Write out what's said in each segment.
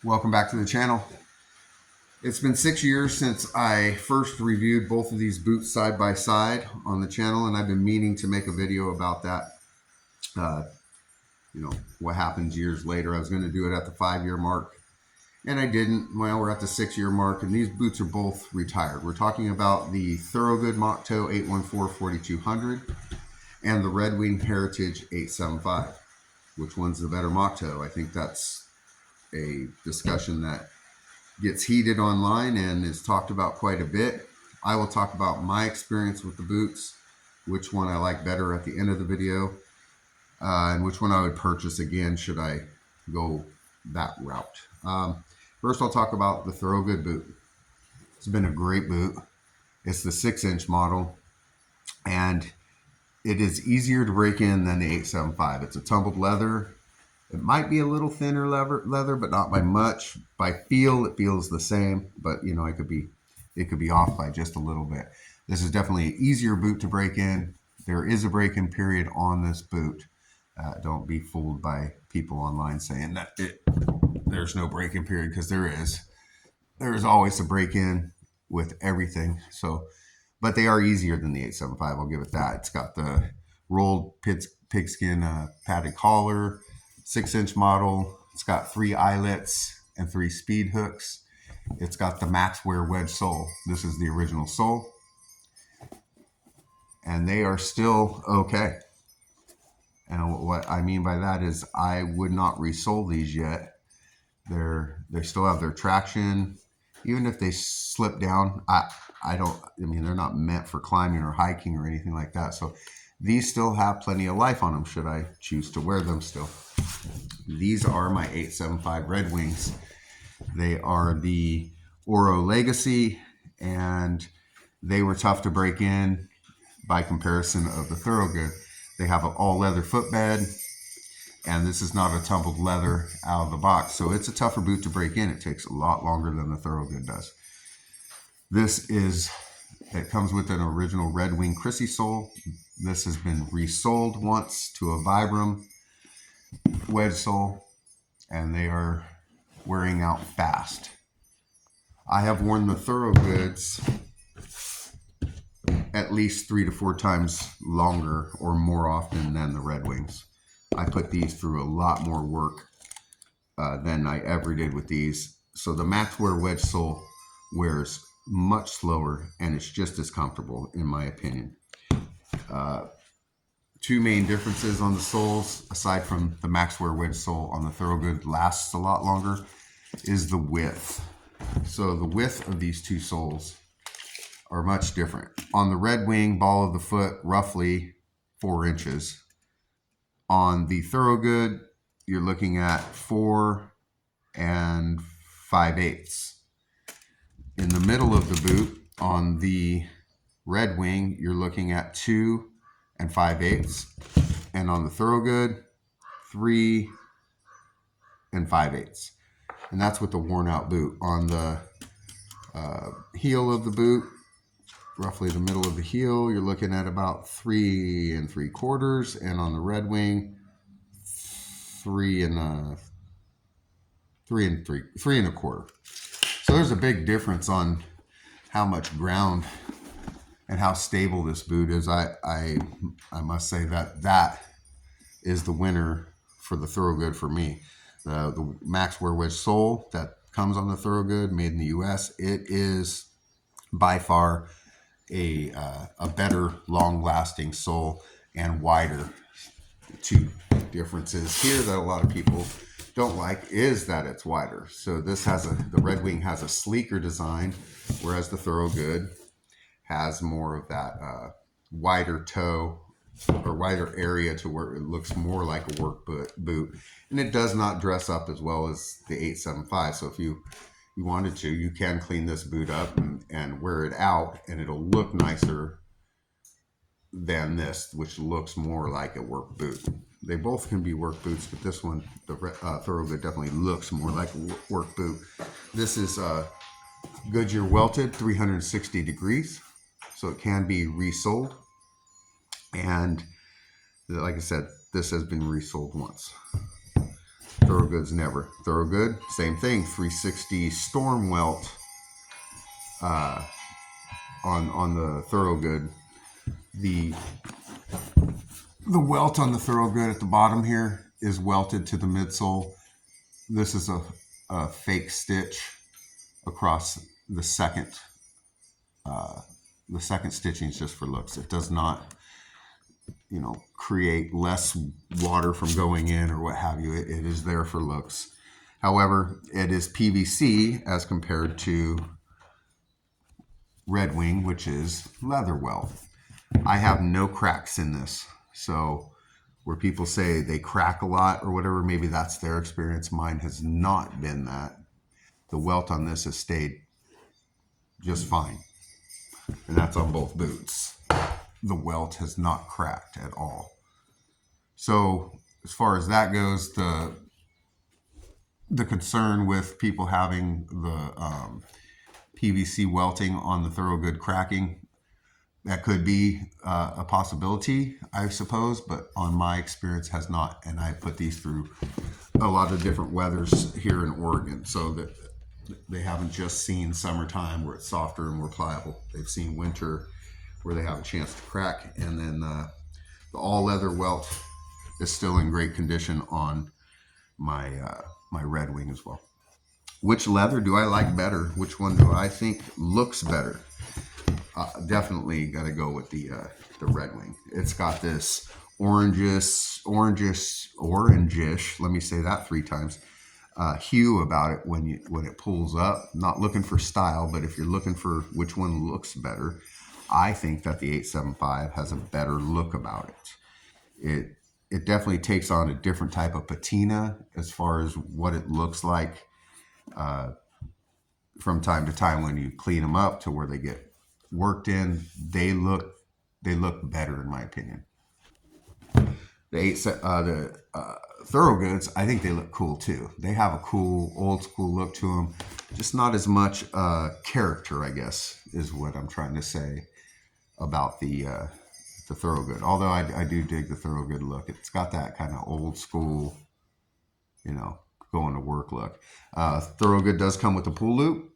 Welcome back to the channel. It's been 6 years since I first reviewed both of these boots side by side on the channel, and I've been meaning to make a video about that. Uh, what happens years later. I was going to do it at the 5-year mark, and I didn't. Well, we're at the 6-year mark, and these boots are both retired. We're talking about the Thorogood Moc Toe 814-4200 and the Redwing Heritage 875. Which one's the better moc toe? I think that's a discussion that gets heated online and is talked about quite a bit. I will talk about my experience with the boots, which one I like better at the end of the video, and which one I would purchase again should I go that route. First, I'll talk about the Thorogood boot. It's been a great boot. It's the 6-inch model, and it is easier to break in than the 875. It's a tumbled leather. It might be a little thinner leather, but not by much. By feel, it feels the same, but it could be off by just a little bit. This is definitely an easier boot to break in. There is a break-in period on this boot. Don't be fooled by people online saying that there's no break-in period, because there is. There is always a break-in with everything. So, but they are easier than the 875. I'll give it that. It's got the rolled pigskin padded collar. 6-inch model. It's got 3 eyelets and 3 speed hooks. It's got the Maxwear wedge sole. This is the original sole, and they are still okay. And what I mean by that is I would not resole these yet. They still have their traction. Even if they slip down, they're not meant for climbing or hiking or anything like that. So these still have plenty of life on them should I choose to wear them still. These are my 875 Redwings. They are the Oro Legacy, and they were tough to break in by comparison of the Thorogood. They have an all leather footbed, and this is not a tumbled leather out of the box. So it's a tougher boot to break in. It takes a lot longer than the Thorogood does. It comes with an original Redwing Chrissy sole. This has been resoled once to a Vibram wedge sole, and they are wearing out fast. I have worn the Thorogoods at least 3 to 4 times longer or more often than the Redwings. I put these through a lot more work than I ever did with these. So the Maxwear wedge sole wears much slower, and it's just as comfortable in my opinion. Two main differences on the soles, aside from the Maxwear wedge sole on the Thorogood lasts a lot longer, is the width. So the width of these two soles are much different. On the Redwing, ball of the foot, roughly 4 inches. On the Thorogood, you're looking at 4 and 5/8. In the middle of the boot, on the Redwing, you're looking at 2 and 5/8. And on the Thorogood, 3 and 5/8. And that's with the worn out boot. On the heel of the boot, roughly the middle of the heel, you're looking at about 3 3/4, and on the Redwing, 3 3 1/4. So there's a big difference on how much ground and how stable this boot is. I must say that is the winner for the Thorogood for me. The Maxwear wedge sole that comes on the Thorogood, made in the U.S., it is by far a better long-lasting sole and wider. Two differences here that a lot of people don't like is that it's wider. So the Redwing has a sleeker design, whereas the Thorogood has more of that wider toe or wider area to where it looks more like a work boot. And it does not dress up as well as the 875. So if you wanted to, you can clean this boot up and wear it out, and it'll look nicer than this, which looks more like a work boot. They both can be work boots, but this one, the Thorogood, definitely looks more like a work boot. This is Goodyear welted 360 degrees, so it can be resoled. And like I said, this has been resoled once. Thorogood's never. Thorogood, same thing, 360 storm welt on the Thorogood. The welt on the Thorogood at the bottom here is welted to the midsole. This is a fake stitch across the second. The second stitching is just for looks. It does not, create less water from going in or what have you. It is there for looks. However, it is PVC as compared to Redwing, which is leather welt. I have no cracks in this. So where people say they crack a lot or whatever, maybe that's their experience. Mine has not been that. The welt on this has stayed just fine. And that's on both boots. The welt has not cracked at all. So as far as that goes, the concern with people having the PVC welting on the Thorogood cracking, that could be a possibility, I suppose, but on my experience has not. And I put these through a lot of different weathers here in Oregon, so that they haven't just seen summertime where it's softer and more pliable. They've seen winter where they have a chance to crack, and then the all leather welt is still in great condition on my my Redwing as well. Which leather do I like better? Which one do I think looks better? Definitely got to go with the Redwing. It's got this orangish. Let me say that 3 times. Hue about it when it pulls up. Not looking for style, but if you're looking for which one looks better, I think that the 875 has a better look about it. It definitely takes on a different type of patina as far as what it looks like from time to time when you clean them up to where they get worked in. They look better in my opinion. The Thorogoods, I think they look cool too. They have a cool old school look to them, just not as much character, I guess, is what I'm trying to say about the Thorogood. Although I do dig the Thorogood look. It's got that kind of old school, going to work look. Thorogood does come with a pull loop.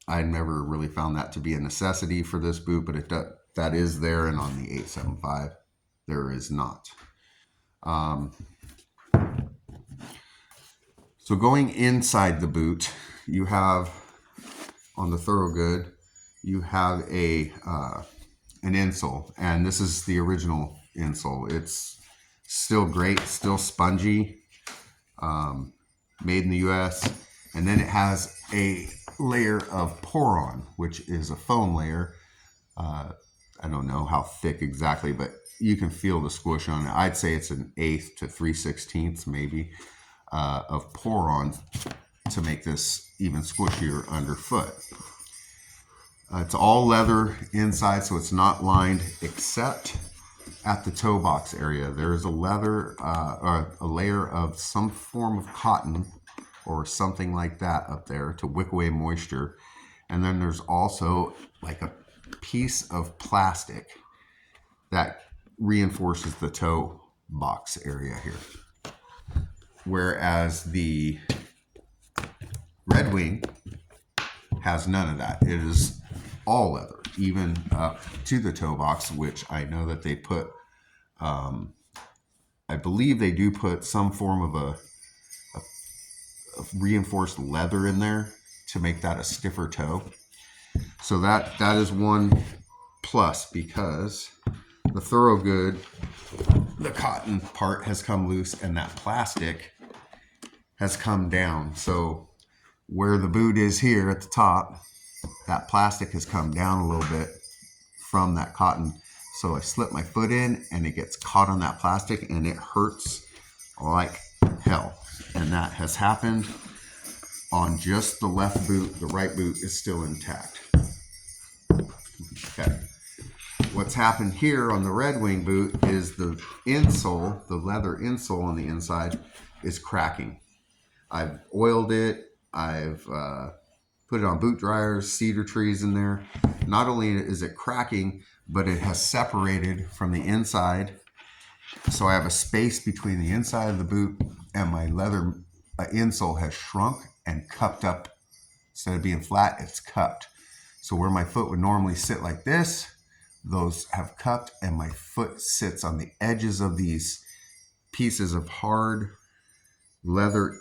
I never really found that to be a necessity for this boot, but that is there, and on the 875 there is not. So going inside the boot, you have on the Thorogood, you have an insole, and this is the original insole. It's still great, still spongy, made in the US, and then it has a layer of Poron, which is a foam layer. I don't know how thick exactly, but you can feel the squish on it. I'd say it's an 1/8 to 3/16 maybe of Poron to make this even squishier underfoot. It's all leather inside, so it's not lined except at the toe box area. There is a leather, or a layer of some form of cotton or something like that up there to wick away moisture. And then there's also like a piece of plastic that reinforces the toe box area here. Whereas the Redwing has none of that. It is all leather, even up to the toe box, which I know that they put, I believe they do put some form of a reinforced leather in there to make that a stiffer toe. So that is one plus, because the Thorogood, the cotton part has come loose and that plastic has come down. So where the boot is here at the top, that plastic has come down a little bit from that cotton. So I slip my foot in and it gets caught on that plastic and it hurts like hell. And that has happened on just the left boot. The right boot is still intact. Okay. What's happened here on the Redwing boot is the insole, the leather insole on the inside, is cracking. I've oiled it. I've put it on boot dryers, cedar trees in there. Not only is it cracking, but it has separated from the inside. So I have a space between the inside of the boot and my leather insole has shrunk and cupped up. Instead of being flat, it's cupped. So where my foot would normally sit like this, those have cupped, and my foot sits on the edges of these pieces of hard leather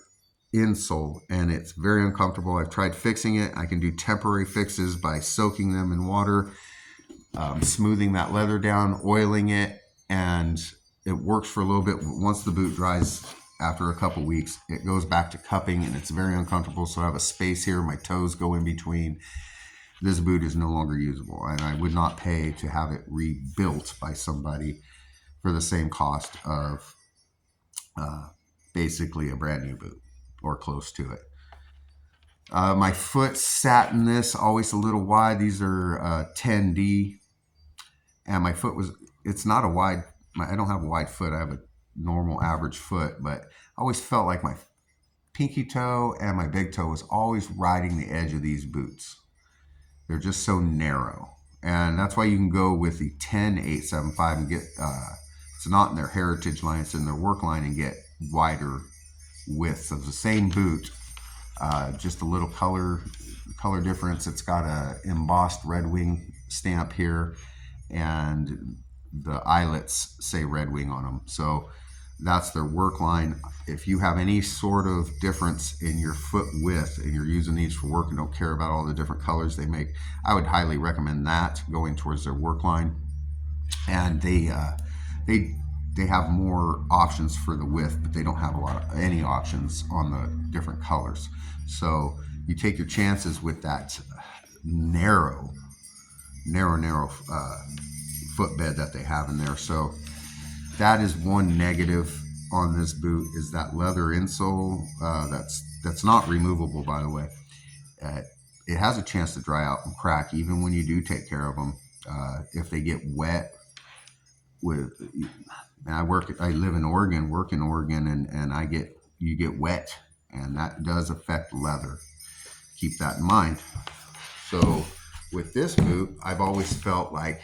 insole, and it's very uncomfortable. I've tried fixing it. I can do temporary fixes by soaking them in water, smoothing that leather down, oiling it, and it works for a little bit. Once the boot dries, after a couple weeks, it goes back to cupping, and it's very uncomfortable. So I have a space here. My toes go in between. This boot is no longer usable, and I would not pay to have it rebuilt by somebody for the same cost of basically a brand new boot or close to it. My foot sat in this always a little wide. These are 10D, and my foot was, it's not a wide, I don't have a wide foot. I have a normal average foot, but I always felt like my pinky toe and my big toe was always riding the edge of these boots. They're just so narrow. And that's why you can go with the 10-875 and get, it's not in their heritage line, it's in their work line, and get wider widths of the same boot. Just a little color difference. It's got a embossed Redwing stamp here, and the eyelets say Redwing on them. So that's their work line. If you have any sort of difference in your foot width and you're using these for work and don't care about all the different colors they make, I would highly recommend that going towards their work line. And they have more options for the width, but they don't have any options on the different colors. So you take your chances with that narrow footbed that they have in there. So that is one negative on this boot, is that leather insole. That's not removable, by the way. It has a chance to dry out and crack even when you do take care of them. If they get wet I live in Oregon, work in Oregon, and you get wet, and that does affect leather. Keep that in mind. So with this boot, I've always felt like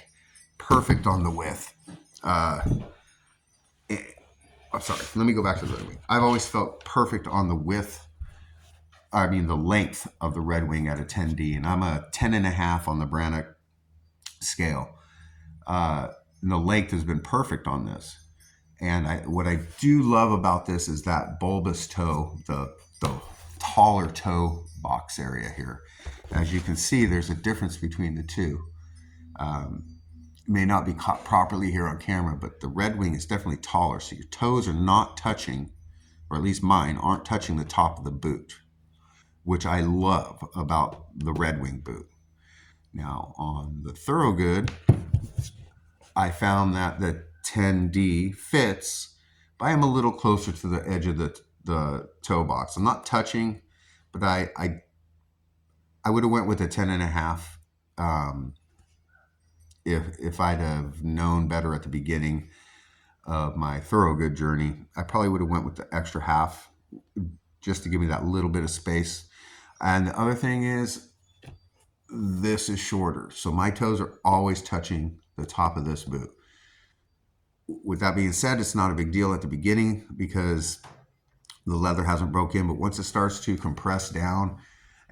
perfect on the width. Sorry, let me go back to the Redwing. I've always felt perfect on the width, the length of the Redwing at a 10D, and I'm a 10.5 on the Brannock scale. And the length has been perfect on this. And what I do love about this is that bulbous toe, the taller toe box area here. As you can see, there's a difference between the two. May not be caught properly here on camera, but the Redwing is definitely taller. So your toes are not touching, or at least mine, aren't touching the top of the boot, which I love about the Redwing boot. Now on the Thorogood, I found that the 10D fits, but I am a little closer to the edge of the toe box. I'm not touching, but I would have went with a 10.5. If I'd have known better at the beginning of my Thorogood journey, I probably would have went with the extra half just to give me that little bit of space. And the other thing is, this is shorter, so my toes are always touching the top of this boot. With that being said, it's not a big deal at the beginning because the leather hasn't broke in, but once it starts to compress down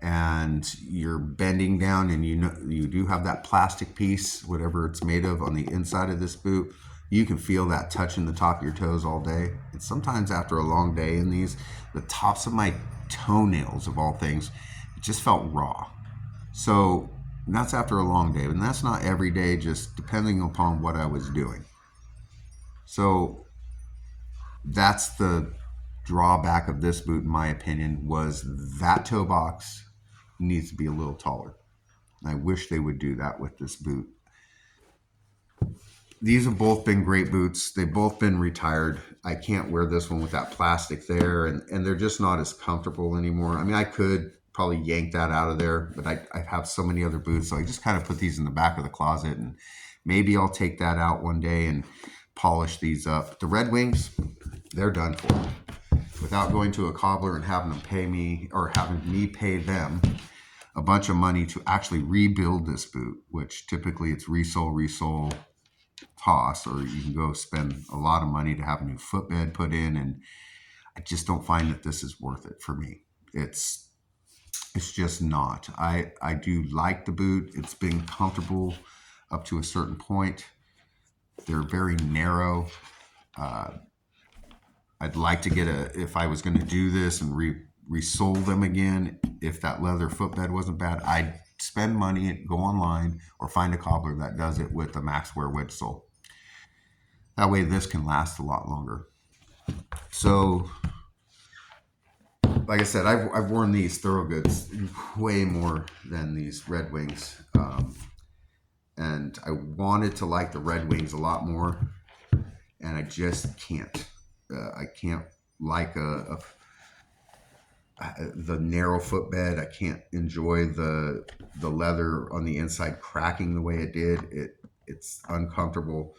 and you're bending down, and you do have that plastic piece, whatever it's made of, on the inside of this boot, you can feel that touching the top of your toes all day. And sometimes after a long day in these, the tops of my toenails, of all things, it just felt raw. So that's after a long day, and that's not every day, just depending upon what I was doing. So that's the drawback of this boot, in my opinion, was that toe box needs to be a little taller. I wish they would do that with this boot. These have both been great boots. They've both been retired. I can't wear this one with that plastic there, and they're just not as comfortable anymore. I mean, I could probably yank that out of there, but I have so many other boots, so I just kind of put these in the back of the closet, and maybe I'll take that out one day and polish these up. The Redwings, they're done for. Without going to a cobbler and having them pay me, or having me pay them a bunch of money to actually rebuild this boot, which typically it's resole, toss, or you can go spend a lot of money to have a new footbed put in. And I just don't find that this is worth it for me. It's just not. I do like the boot. It's been comfortable up to a certain point. They're very narrow. I'd like to get if I was going to do this and resole them again, if that leather footbed wasn't bad, I'd spend money, go online, or find a cobbler that does it with a Maxwear wedge sole. That way this can last a lot longer. So, like I said, I've worn these Thorogoods way more than these Redwings. And I wanted to like the Redwings a lot more, and I just can't. I can't like the narrow footbed. I can't enjoy the leather on the inside cracking the way it did. It's uncomfortable.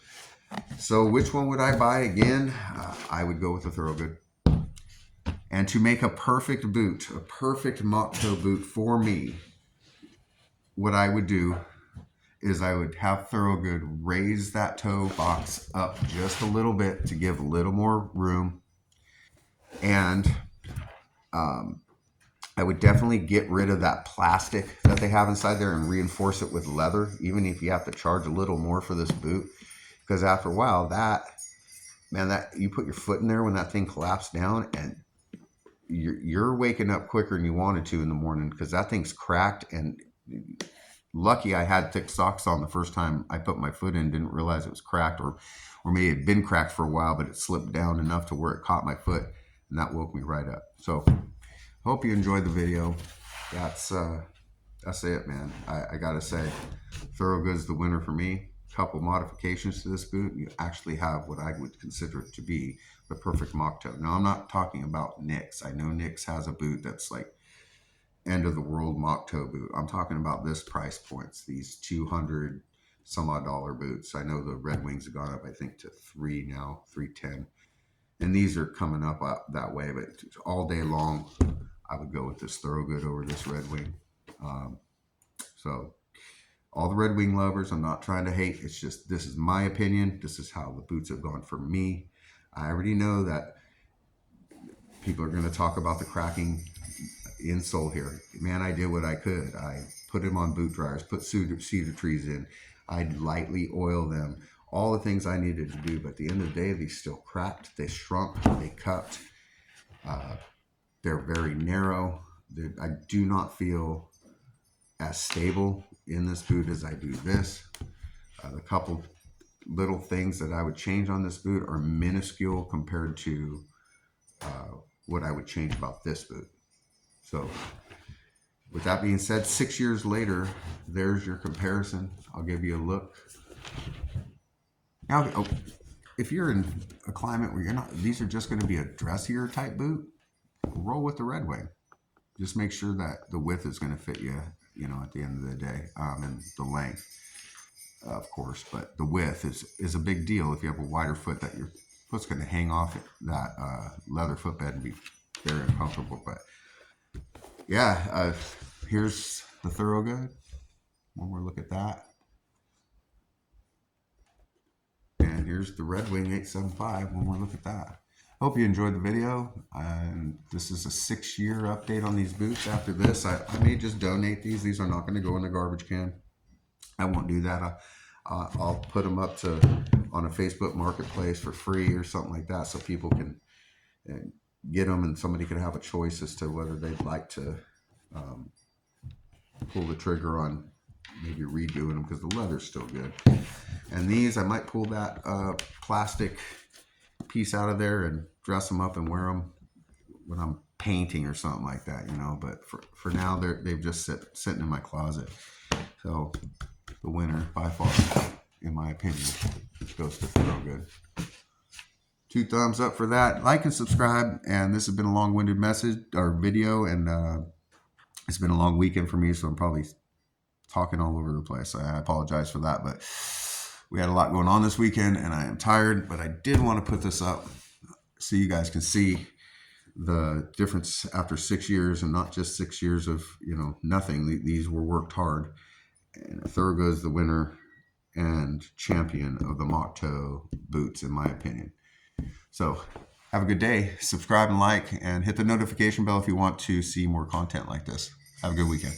So which one would I buy again? I would go with the Thorogood. And to make a perfect boot, a perfect mock toe boot for me, what I would do is I would have Thorogood raise that toe box up just a little bit to give a little more room. And I would definitely get rid of that plastic that they have inside there and reinforce it with leather, even if you have to charge a little more for this boot. Because after a while, that you put your foot in there when that thing collapsed down, and you're waking up quicker than you wanted to in the morning because that thing's cracked. And lucky I had thick socks on the first time I put my foot in, didn't realize it was cracked, or maybe it had been cracked for a while, but it slipped down enough to where it caught my foot, and that woke me right up. So hope you enjoyed the video. That's it, man. I gotta say, Thorogood's the winner for me. Couple modifications to this boot, you actually have what I would consider to be the perfect mock toe. Now, I'm not talking about Nick's. I know Nick's has a boot that's like end of the world mock toe boot. I'm talking about this price points, these 200 some odd dollar boots. I know the Redwings have gone up, I think, to $310, and these are coming up that way. But all day long, I would go with this Thorogood over this Redwing. So all the Redwing lovers, I'm not trying to hate. It's just, this is my opinion. This is how the boots have gone for me. I already know that people are going to talk about the cracking insole here. Man, I did what I could. I put them on boot dryers, put cedar trees in. I'd lightly oil them. All the things I needed to do. But at the end of the day, they still cracked. They shrunk. They cupped. They're very narrow. I do not feel as stable in this boot as I do this. The couple little things that I would change on this boot are minuscule compared to what I would change about this boot. So with that being said, 6 years later, there's your comparison. I'll give you a look. Now, if you're in a climate where these are just going to be a dressier type boot, roll with the Redwing. Just make sure that the width is going to fit you, at the end of the day, and the length, of course. But the width is a big deal. If you have a wider foot, that your foot's going to hang off that leather footbed and be very uncomfortable. But yeah, here's the Thorogood. One more look at that. And here's the Redwing 875. One more look at that. Hope you enjoyed the video. And this is a 6-year update on these boots. After this, I may just donate these. These are not going to go in the garbage can. I won't do that. I'll put them up on a Facebook marketplace for free or something like that, so people can get them, and somebody can have a choice as to whether they'd like to pull the trigger on maybe redoing them, because the leather's still good. And these, I might pull that plastic piece out of there and dress them up and wear them when I'm painting or something like that, But for now, they've just sitting in my closet. So the winner, by far, in my opinion, goes to Thorogood. 2 thumbs up for that. Like and subscribe. And this has been a long-winded video, and it's been a long weekend for me, so I'm probably talking all over the place. I apologize for that, but we had a lot going on this weekend, and I am tired, but I did want to put this up so you guys can see the difference after 6 years, and not just 6 years of, nothing. These were worked hard, and Thorogood is the winner and champion of the mock toe boots, in my opinion. So Have a good day. Subscribe and like, and hit the notification bell if you want to see more content like this. Have a good weekend.